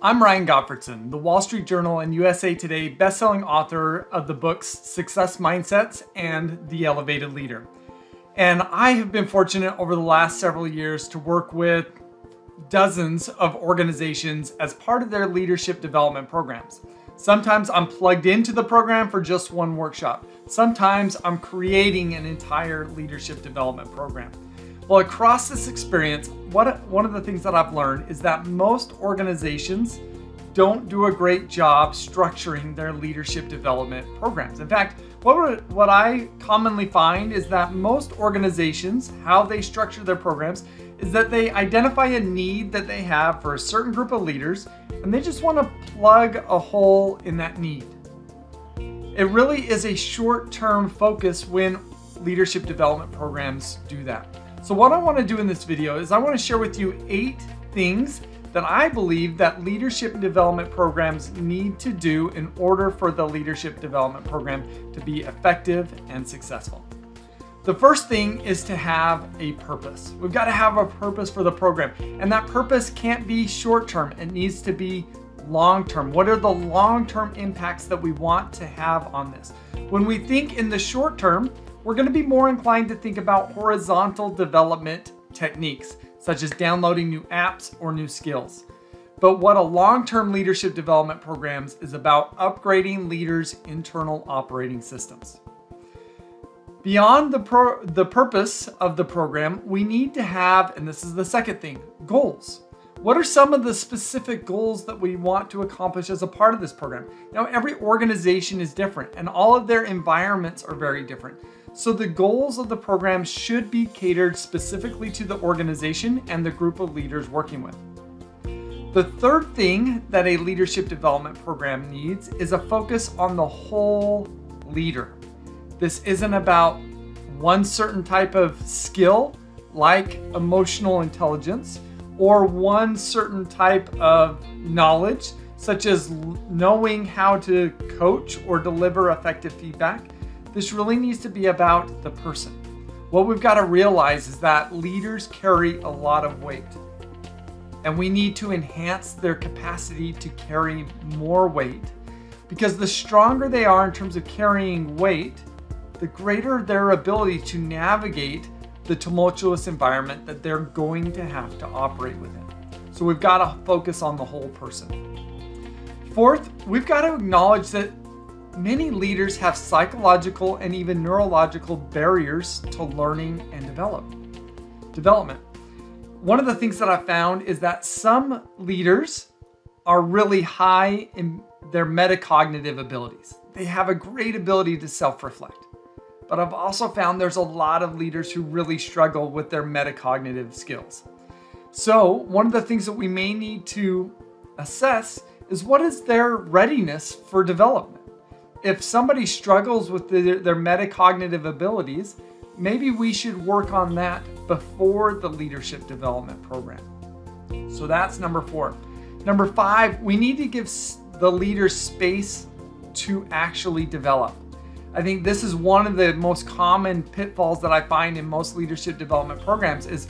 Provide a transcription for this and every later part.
I'm Ryan Gottfredson, the Wall Street Journal and USA Today best-selling author of the books Success Mindsets and The Elevated Leader. And I have been fortunate over the last several years to work with dozens of organizations as part of their leadership development programs. Sometimes I'm plugged into the program for just one workshop. Sometimes I'm creating an entire leadership development program. Well, across this experience, one of the things that I've learned is that most organizations don't do a great job structuring their leadership development programs. In fact, what I commonly find is that most organizations, how they structure their programs, is that they identify a need that they have for a certain group of leaders, and they just want to plug a hole in that need. It really is a short-term focus when leadership development programs do that. So what I want to do in this video is I want to share with you 8 things that I believe that leadership development programs need to do in order for the leadership development program to be effective and successful. The first thing is to have a purpose. We've got to have a purpose for the program, and that purpose can't be short-term. It needs to be long-term. What are the long-term impacts that we want to have on this? When we think in the short term, we're going to be more inclined to think about horizontal development techniques, such as downloading new apps or new skills. But what a long-term leadership development programs is about upgrading leaders' internal operating systems. Beyond the purpose of the program, we need to have, and this is the second thing, goals. What are some of the specific goals that we want to accomplish as a part of this program? Now, every organization is different, and all of their environments are very different. So the goals of the program should be catered specifically to the organization and the group of leaders working with. The third thing that a leadership development program needs is a focus on the whole leader. This isn't about one certain type of skill like emotional intelligence or one certain type of knowledge such as knowing how to coach or deliver effective feedback. This really needs to be about the person. What we've got to realize is that leaders carry a lot of weight, and we need to enhance their capacity to carry more weight, because the stronger they are in terms of carrying weight, the greater their ability to navigate the tumultuous environment that they're going to have to operate within. So we've got to focus on the whole person. Fourth, we've got to acknowledge that many leaders have psychological and even neurological barriers to learning and development. One of the things that I found is that some leaders are really high in their metacognitive abilities. They have a great ability to self-reflect. But I've also found there's a lot of leaders who really struggle with their metacognitive skills. So one of the things that we may need to assess is what is their readiness for development. If somebody struggles with their metacognitive abilities, maybe we should work on that before the leadership development program. So that's number 4. Number 5, we need to give the leaders space to actually develop. I think this is one of the most common pitfalls that I find in most leadership development programs is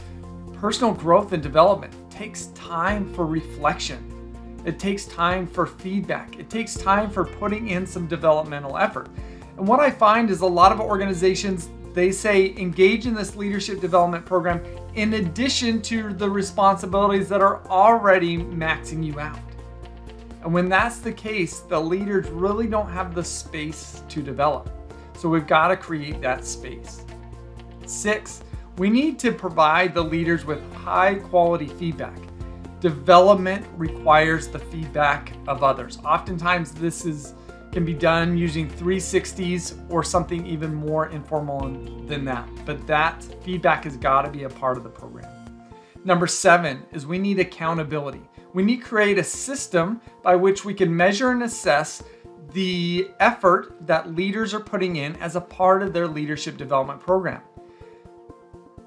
personal growth and development. It takes time for reflection. It takes time for feedback. It takes time for putting in some developmental effort. And what I find is a lot of organizations, they say engage in this leadership development program in addition to the responsibilities that are already maxing you out. And when that's the case, the leaders really don't have the space to develop. So we've got to create that space. 6, we need to provide the leaders with high quality feedback. Development requires the feedback of others. Oftentimes this can be done using 360s or something even more informal than that. But that feedback has got to be a part of the program. Number 7 is we need accountability. We need to create a system by which we can measure and assess the effort that leaders are putting in as a part of their leadership development program.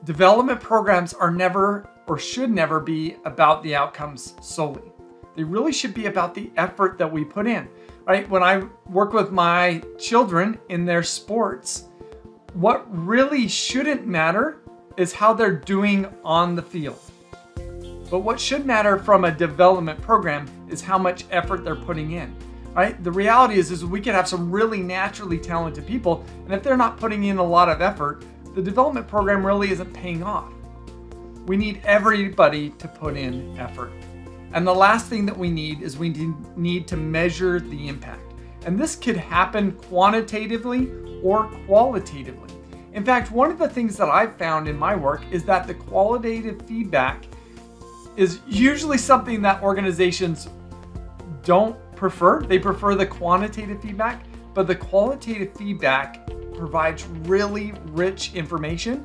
Development programs are never or should never be about the outcomes solely. They really should be about the effort that we put in, right? When I work with my children in their sports, what really shouldn't matter is how they're doing on the field. But what should matter from a development program is how much effort they're putting in, right? The reality is we could have some really naturally talented people, and if they're not putting in a lot of effort, the development program really isn't paying off. We need everybody to put in effort. And the last thing that we need is we need to measure the impact. And this could happen quantitatively or qualitatively. In fact, one of the things that I've found in my work is that the qualitative feedback is usually something that organizations don't prefer. They prefer the quantitative feedback, but the qualitative feedback provides really rich information,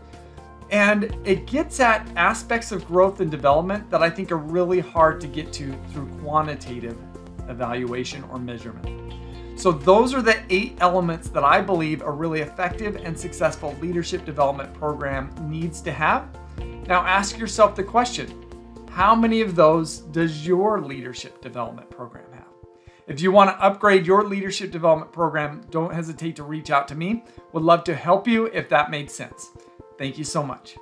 and it gets at aspects of growth and development that I think are really hard to get to through quantitative evaluation or measurement. So those are the 8 elements that I believe a really effective and successful leadership development program needs to have. Now ask yourself the question, how many of those does your leadership development program have? If you want to upgrade your leadership development program, don't hesitate to reach out to me. Would love to help you if that made sense. Thank you so much.